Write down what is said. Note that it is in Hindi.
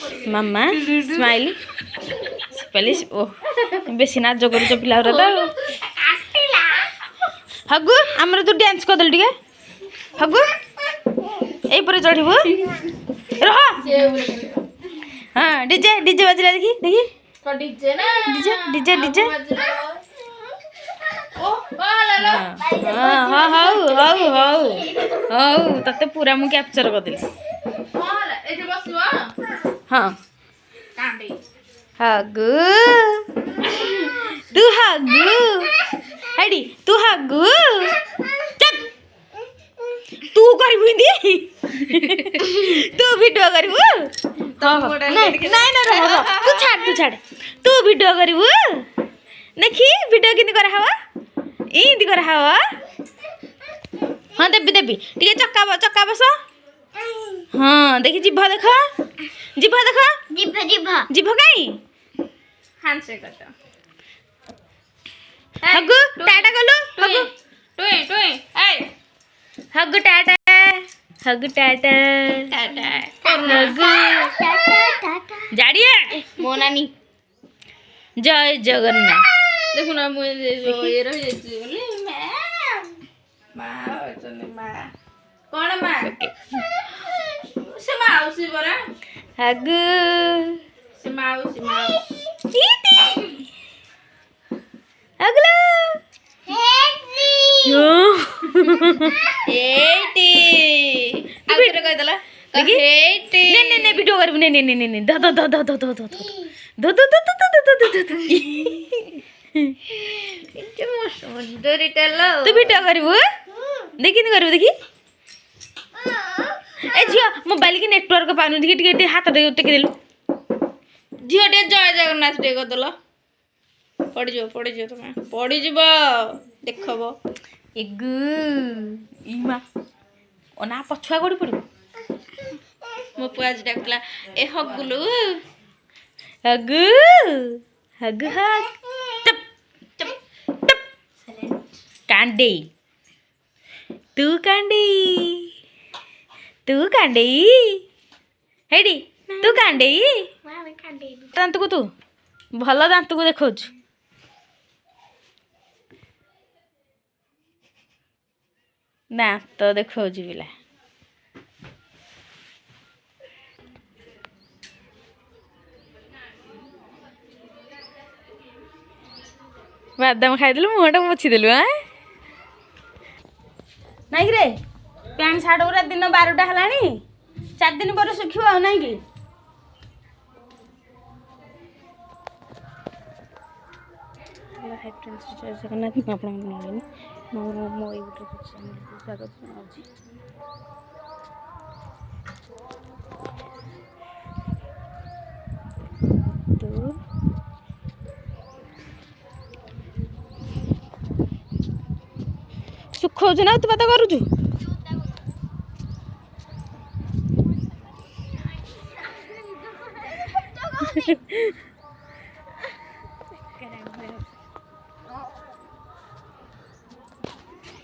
मामा स्माइल पहले ओ बेसी नाच करूच पिला तो हगु आमर तू डांस करदेल टिके हगु ए पर चढ़बू रह हाँ डीजे डीजे बजला देखी देखी डीजे ना डीजे डीजे डीजे हाँ हाँ हाउ हाउ हाउ हाउ तते पूरा मु कैप्चर करदेली हाँ हगु तू हगु हेडी तू हगु चल तू करबू इंदी तू वीडियो करबू नहीं नहीं रह तू छाड़ तू वीडियो करबू देखी वीडियो किन करा हवा इंदी करा हवा हाँ देबी देबी टिके चक्का बस हाँ देखी जिभ देख जिभ देख जिभ जिभ जिभ कहीं हैंडशेक करता हगु टाटा कलु हगु टुई टुई ए हगु टाटा हगु टाटा टाटा हगु जाड़िए मो नानी जय जगन्नाथ देखो ना मुझे ये रह जाती बोले माँ माँ कौन माँ से माउसी बरा हगु से माउसी टीटी अगला यो एटी आगे कह दला एटी ने वीडियो करबू ने द सुंदरी टेलो तू वीडियो करबू देखी नहीं करबू देखी ए झियो मोबाइल की नेटवर्क पानु देखी टिके हाथ दे टेक देलु झियो टे जय जगन्नाथ टे कर दला पड़ जो तुम्हें पड़ जीव देखब एगु इमा ओना पछुआ गोड़ी पड़ू मो पुआज डाकला ए हगुलु हगु हगु हग टप टप टप कांडे तू कांडे हेडी तू कांडे दांत को तू भल दांत को देखौछ दांत देखौछ बिला बादाम खाइदेलु मुहटा पोछीदेलु हाँ नहीं रे पैंट सार्ट गुरा दिन 12टा है 4 दिन पर सुखी ना कि हाय फ्रेंड्स जय जगन्नाथ मैं आप मो यूट्यूब चैनल स्वागत जनाऊँगी तो सुखाऊँ ना तू बात करूँ